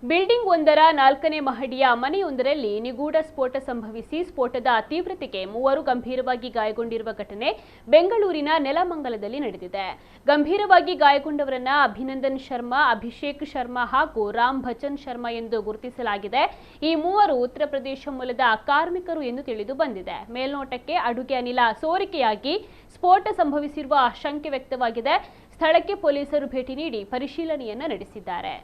Building ಒಂದರ 4ನೇ ಮಹಡಿಯ ಮನೆಯೊಂದರಲ್ಲಿ ನಿಗೂಢ ಸ್ಫೋಟ ಸಂಭವಿಸಿ ಸ್ಫೋಟದ ತೀವ್ರತೆಗೆ ಮೂವರು ಗಂಭೀರವಾಗಿ ಗಾಯಗೊಂಡಿರುವ ಘಟನೆ ಬೆಂಗಳೂರಿನ ನೆಲಮಂಗಲದಲ್ಲಿ ನಡೆದಿದೆ. ಗಂಭೀರವಾಗಿ ಗಾಯಗೊಂಡವರನ್ನ ಅಭಿನಂದನ್ ಶರ್ಮಾ, ಅಭಿಷೇಕ್ ಶರ್ಮಾ ಹಾಗೂ ರಾಮ್ ಭಚನ್ ಶರ್ಮಾ ಎಂದು ಗುರುತಿಸಲಾಗಿದೆ. ಈ ಮೂವರು ಉತ್ತರ ಪ್ರದೇಶ ಮೂಲದ ಕಾರ್ಮಿಕರು ಎಂದು ತಿಳಿದು ಬಂದಿದೆ. ಮೇಲ್ನೋಟಕ್ಕೆ ಅಡುಗೆ ಅನಿಲ ಸೋರಿಕೆಯಾಗಿ ಸ್ಫೋಟ ಸಂಭವಿಸಿರುವ ಶಂಕೆ ವ್ಯಕ್ತವಾಗಿದೆ. ಸ್ಥಳಕ್ಕೆ ಪೊಲೀಸರು ಭೇಟಿ ನೀಡಿ ಪರಿಶೀಲನೆಯನ್ನ ನಡೆಸಿದ್ದಾರೆ.